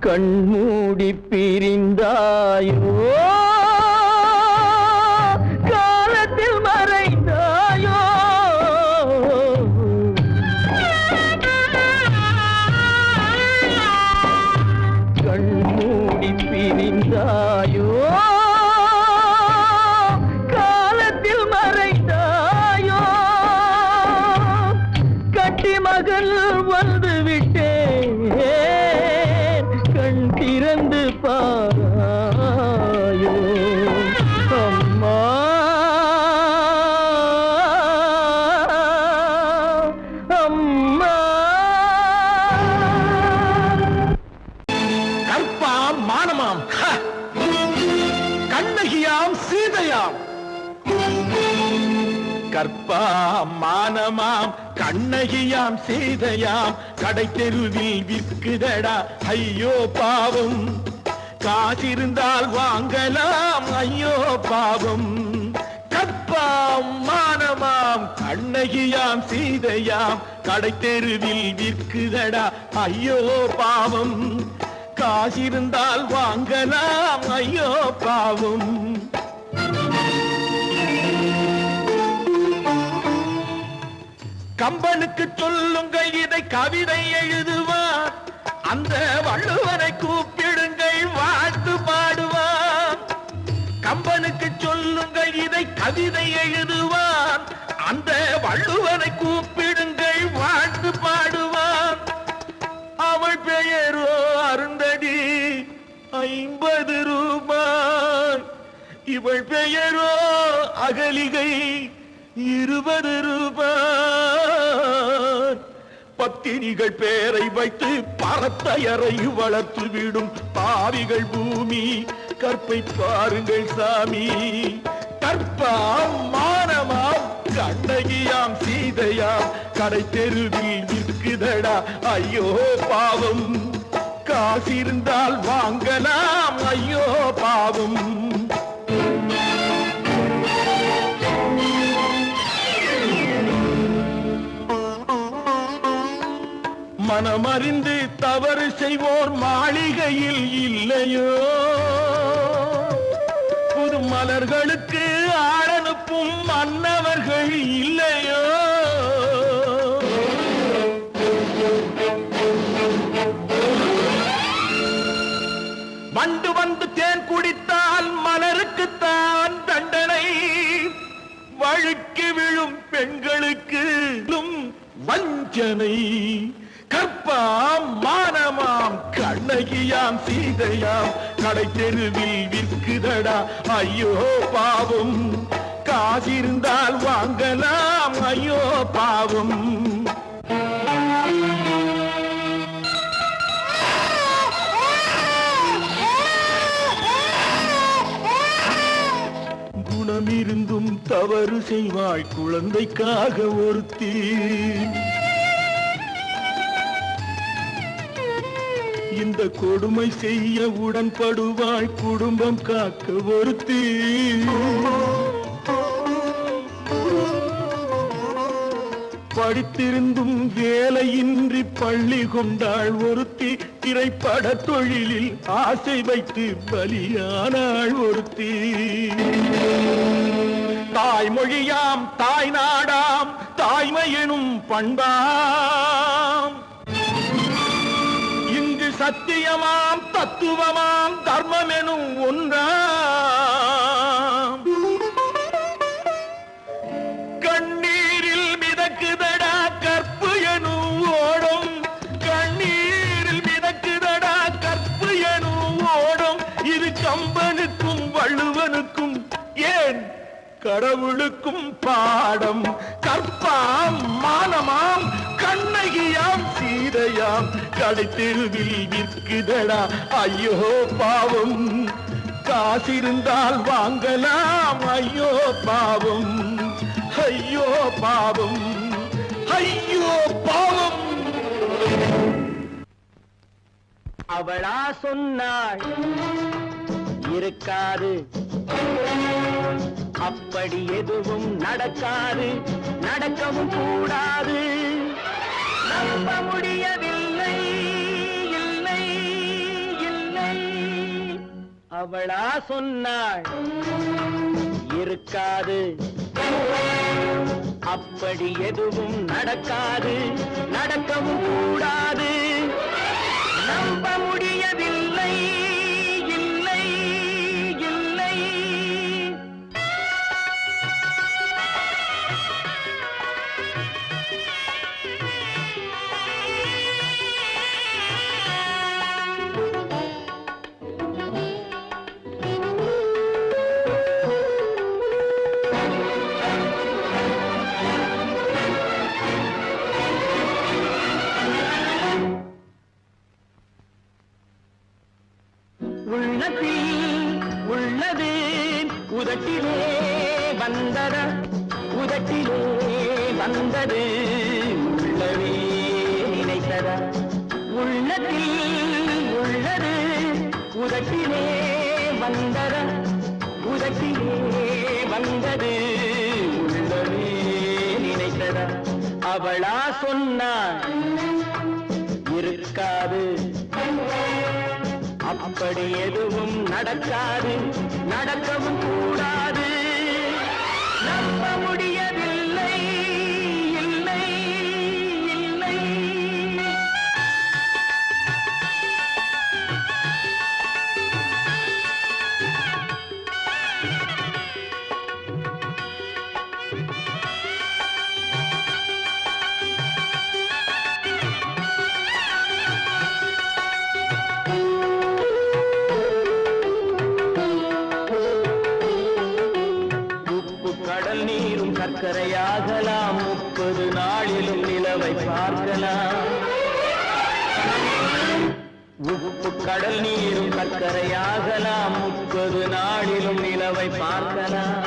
கண்மூடி பிரிந்தாயோ காலத்தில் மறைந்தாயோ கண்மூடி பிரிந்தாயோ காலத்தில் மறைந்தாயோ கட்டி மகள் வந்து விட்டேன் கண் திறந்து பாராயோ அம்மா அம்மா கற்பாம் மானமாம் கண்ணகியாம் சீதையாம் கற்பாம் மானமாம் கண்ணகியாம் சீதையாம் கடை தெருவில் விற்குதடா ஐயோ பாவம் காசிருந்தால் வாங்கலாம் ஐயோ பாவம் கற்பாம் மானமாம் கண்ணகியாம் சீதையாம் கடை தெருவில் விற்குதடா ஐயோ பாவம் காசிருந்தால் வாங்கலாம் ஐயோ பாவம் கம்பனுக்கு சொல்லுங்கள் இதை கவிதை எழுதுவார் அந்த வள்ளுவரை கூப்பிடுங்கள் வாழ்த்து பாடுவார் கம்பனுக்கு சொல்லுங்கள் இதை கவிதை எழுதுவார் அந்த வள்ளுவரை கூப்பிடுங்கள் வாழ்த்து பாடுவார் அவள் பெயரோ அருந்ததி 50 ரூபாய் இவள் பெயரோ அகலிகை 20 ரூபாய் பத்தினிகள் பேரை வைத்து பரத்தையரை வளர்த்து விடும் பாவிகள் பூமி கற்பை பாருங்கள் சாமி கற்பாம் மானமாம் கண்ணகியாம் சீதையாம் கடை தெருவில் விற்குதடா ஐயோ பாவம் காசிருந்தால் வாங்கலாம் ஐயோ பாவம் மனமறிந்து தவறு செய்வோர் மாளிகையில் இல்லையோ புது மலர்களுக்கு ஆளனுப்பும் மன்னவர்கள் இல்லையோ வண்டு வந்து தேன் குடித்தால் மலருக்குத்தான் தண்டனை வழுக்கி விழும் பெண்களுக்கு வஞ்சனை கற்பாம் மானமாம் கண்ணகியாம் சீதையாம் கடை தெருவில் விற்குதடா ஐயோ பாவம் காசிருந்தால் வாங்கலாம் ஐயோ பாவம் குணமிருந்தும் தவறு செய்வாய் குழந்தைக்காக ஒருத்தி இந்த கொடுமை செய்ய உடன்படுவாய் குடும்பம் காக்க ஒருத்தி படித்திருந்தும் வேலையின்றி பள்ளி கொண்டாள் ஒருத்தி திரைப்பட தொழிலில் ஆசை வைத்து பலியானாள் ஒருத்தி தாய்மொழியாம் தாய் நாடாம் தாய்மையெனும் பண்பாம் இங்கு சத்தியமாம் தத்துவமாம் தர்மமெனும் ஒன்றாம் முருகனுக்கும் ஏன் கடவுளுக்கும் பாடம். கற்பாம் மானமாம் கண்ணகியாம் சீதையாம் கடைத்தெருவில் விற்குதடா. ஐயோ பாவம், காசிருந்தால் வாங்கலாம். ஐயோ பாவம், ஐயோ பாவம், ஐயோ பாவம். அவளா சொன்னாள் இருக்காது, அப்படி எதுவும் நடக்காது, நடக்கவும் கூடாது. நம்ப முடியவில்லை, இல்லை இல்லை. அவளா சொன்னாள் இருக்காது, அப்படி எதுவும் நடக்காது, நடக்கவும் கூடாது. நம்ப முடியவில்லை, இல்லை இல்லை. உள்ளது உதட்டிலே வந்தத, உதட்டிலே வந்தது உள்ளவே நினைத்தத. உள்ளத்தில் உள்ளது உதட்டிலே வந்தத, உதட்டிலே வந்தது உள்ளவே நினைத்தத. அவளா சொன்னாள் இருக்காது, அப்படி எதுவும் நடக்காது, நடக்கவும் கூடாது. நம்ப முடியவில்லை, இல்லை இல்லை. சர்க்கரையாகலாம், 30 நாளிலும் நிலவை பார்க்கலாம். உப்பு கடல் நீரும் சர்க்கரையாகலாம், 30 நாளிலும் நிலவை பார்க்கலாம்.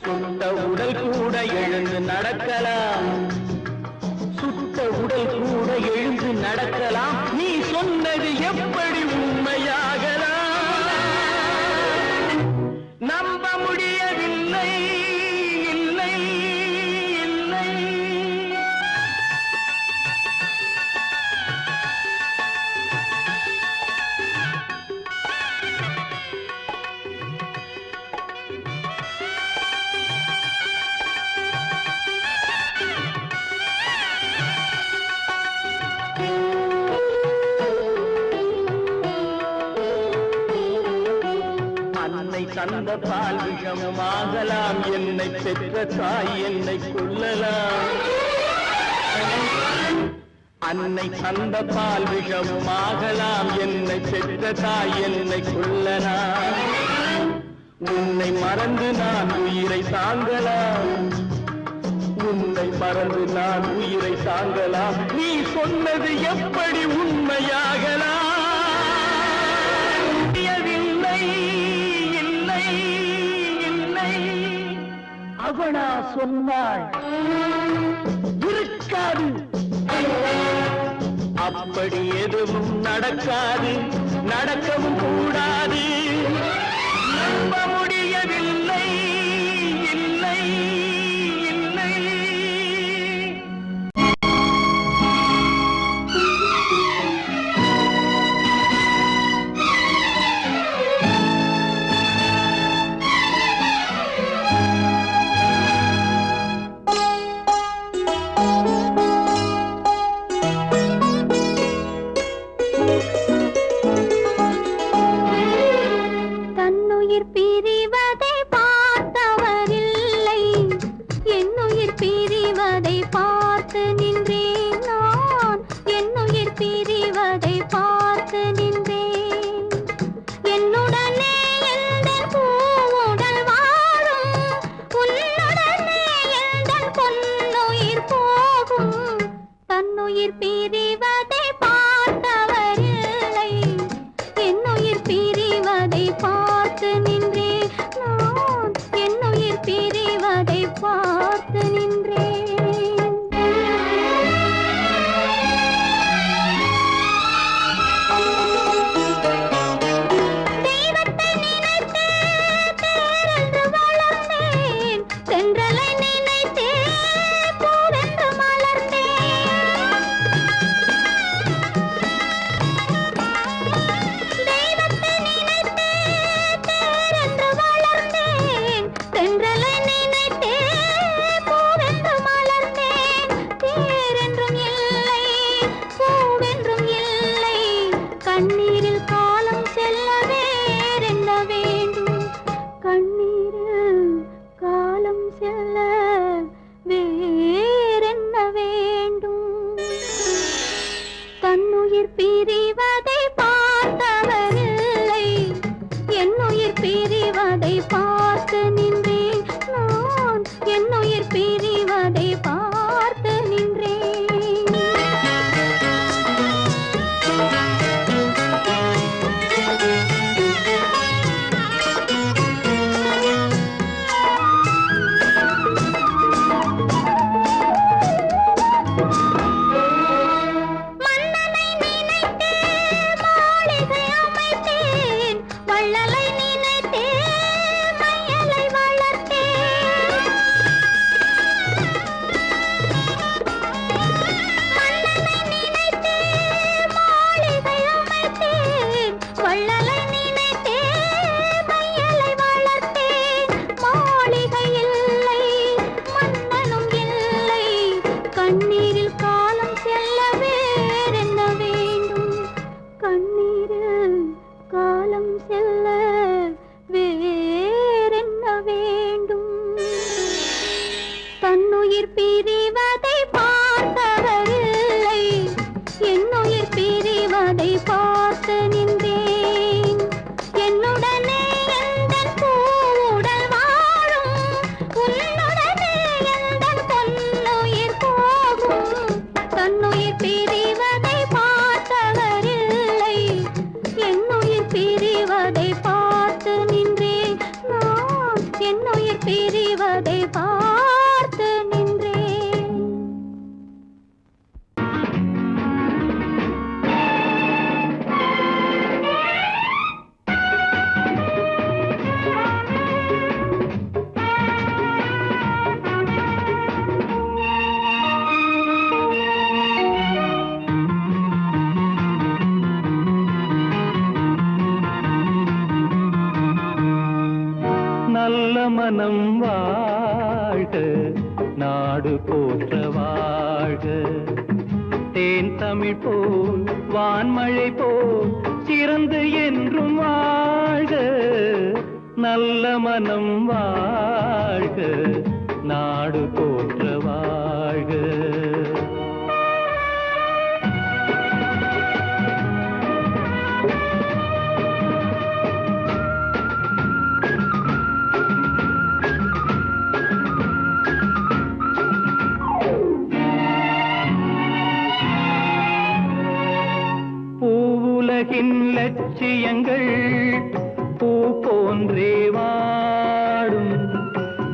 சுட்ட உடல் கூட எழுந்து நடக்கலாம், சுட்ட உடல் கூட எழுந்து நடக்கலாம். நீ சொன்னது எப்படி உண்மையாகலாம்? நம்ப முடியவில்லை, இல்லை இல்லை. அன்னை தந்த பால் விஷமாகலாம், என்னை பெற்ற தாய் என்னை கொல்லலாம். அன்னை தந்த பால் விஷமாகலாம், என்னை பெற்ற தாய் என்னை கொல்லலாம். உன்னை மறந்து நான் உயிரை தாங்கலாம், உன்னை மறந்து நான் உயிரை தாங்கலாம். நீ சொன்னது எப்படி உண்மையாகலாம்? அவனா சொன்னாள் இருக்காது, அப்படி எதுவும் நடக்காது, நடக்கவும் கூடாது. நம்ப முடியவில்லை, இல்லை இல்லை. பிரிவதை பார்த்து நின்றேன். என்னுடனே எந்த என்னுயிர் பிரிவதை பார்த்து நின்றேன் நான் என்னுயிர் பிரிவதை பார்த்து நின்றேன் மன்னனை நினைத்தே மாளிகை அமைத்தேன் வள்ளலை நினைத்தே மையலை வளர்த்தேன் மன்னனை நினைத்தே மாளிகை அமைத்தேன் வள்ளலை நினைத்தே மையலை வளர்த்தேன் மாளிகை இல்லை மன்னனும் இல்லை கண்ணீரில் காலம் செல்ல வேறென்ன வேண்டும் கண்ணீரில் காலம் செல்ல வேறென்ன வேண்டும் தன்னுயிர் பிரிவதை பார்த்தவரில்லை என்னுயிர் பிரிவதை பார்த்து நின்றேன் என்னுடனே எந்தன் பூவுடல் வாழும் உன்னுடனே எந்தன் பொன்னுயிர் போகும் தன்னுயிர் பிரிவதை பார்த்தவரில்லை என்னுயிர் பிரிவதை பார்த்து நின்றேன் நான் என்னுயிர் பிரிவதை பார்த்து நின்றேன் நல்ல மனம் வாழ்க நாடு போற்ற வாழ்க தேன் தமிழ் போல் வான்மழை போல் சிறந்து என்றும் வாழ்க நல்ல மனம் வாழ்க நாடு போற்ற வாழ்க பூவுலகின் லட்சியங்கள் பூ போன்றே வாடும்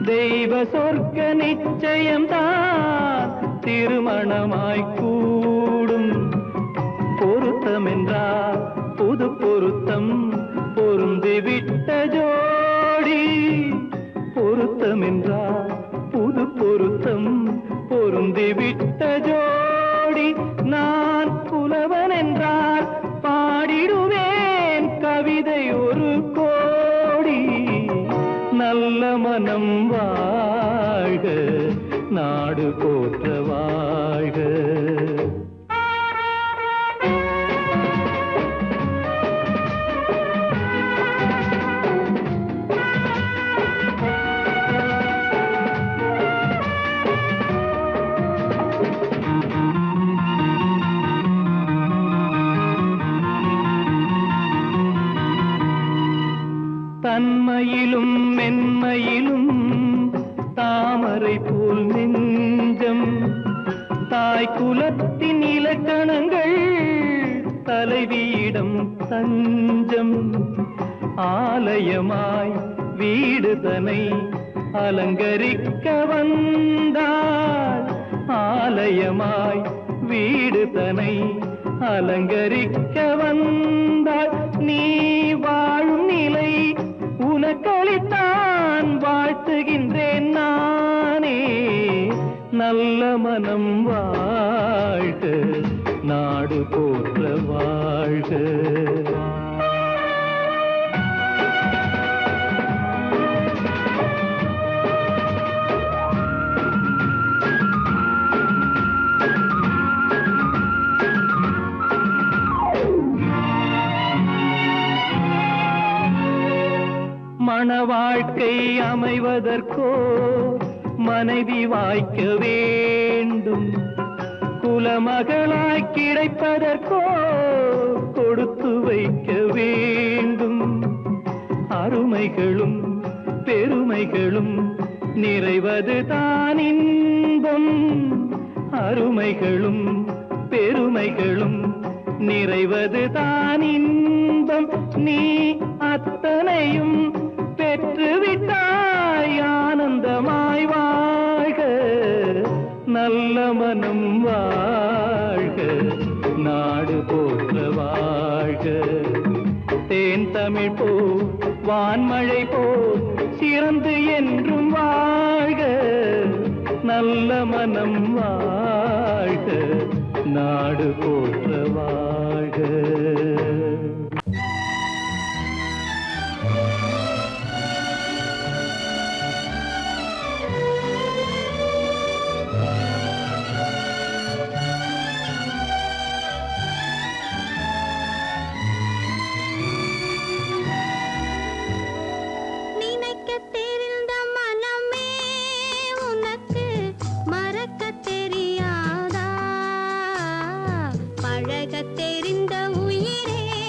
தெய்வ சொர்க்க நிச்சயம்தான் திருமணமாய் கூடும் பொருத்தமென்றால் புது பொருத்தம் பொருந்திவிட்ட ஜோடி பொருத்தமென்றால் புது பொருத்தம் பொருந்திவிட்ட ஜோடி நான் புலவன் என்றால் பாடிடுவேன் கவிதை ஒரு கோடி நல்ல மனம் வாழ்க நாடு போற்ற வாழ்க தன்மையிலும் மென்மையிலும் தாமரை போல் நெஞ்சம் தாய் குலத்தின் இலக்கணங்கள் தலைவியிடம் தஞ்சம் ஆலயமாய் வீடுதனை அலங்கரிக்க வந்தாள் ஆலயமாய் வீடுதனை அலங்கரிக்க வந்தாள் நீ வாழும் நிலை உனக்களித்தான் வாழ்த்துகின்றேன் நானே நல்ல மனம் வாழ்க நாடு போற்ற வாழ்க மண வாழ்க்கை அமைவதற்கோ மனைவி வாய்க்க வேண்டும் குலமகளாய் கிடைப்பதற்கோ கொடுத்து வைக்க வேண்டும் அருமைகளும் பெருமைகளும் நிறைவது தான் இன்பம். அருமைகளும் பெருமைகளும் நிறைவது தான் இன்பம். நீ அத்தனையும் பெற்றுவிட்டாய் ஆனந்தமாய் வாழ்க, நல்ல மனம் வாழ்க, நாடு போற்ற வாழ்க. தேன் தமிழ் போ வான்மழை போ சிறந்து என்றும் வாழ்க, நல்ல மனம் வாழ்க, நாடு போற்ற வாழ்க. நினைக்கத் தெரிந்த மனமே உனக்கு மறக்கத் தெரியாதா? பழகத் தெரிந்த உயிரே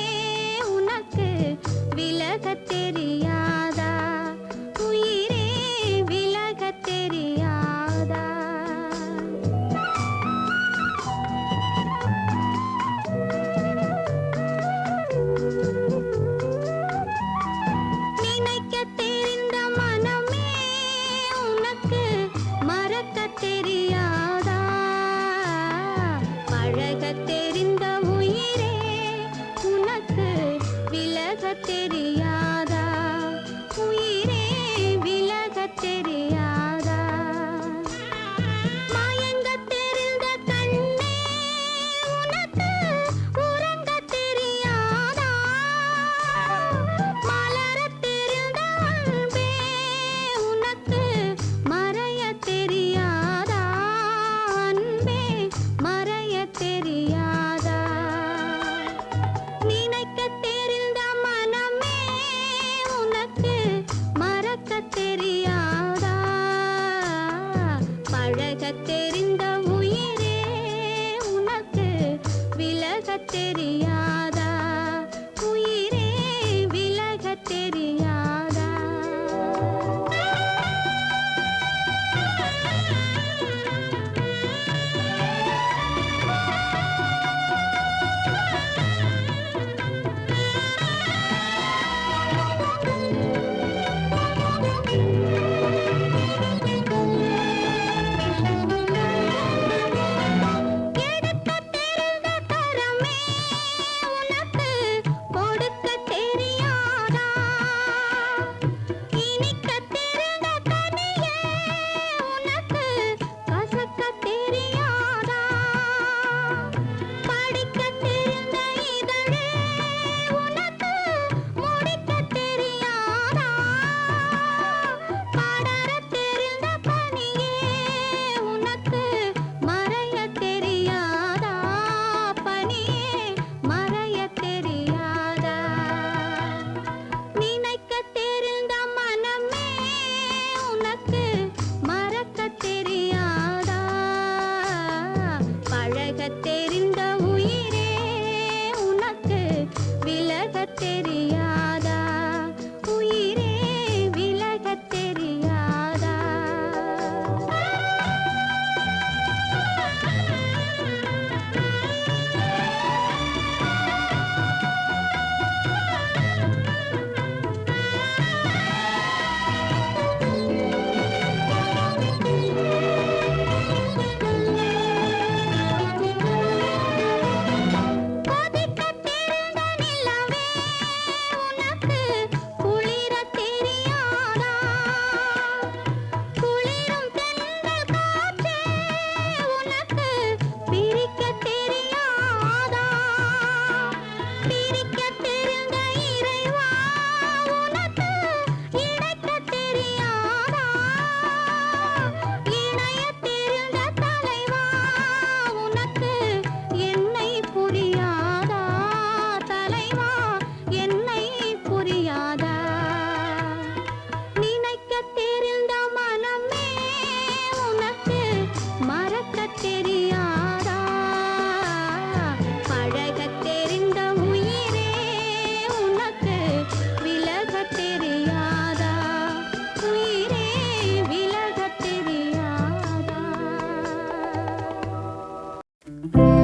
மனம்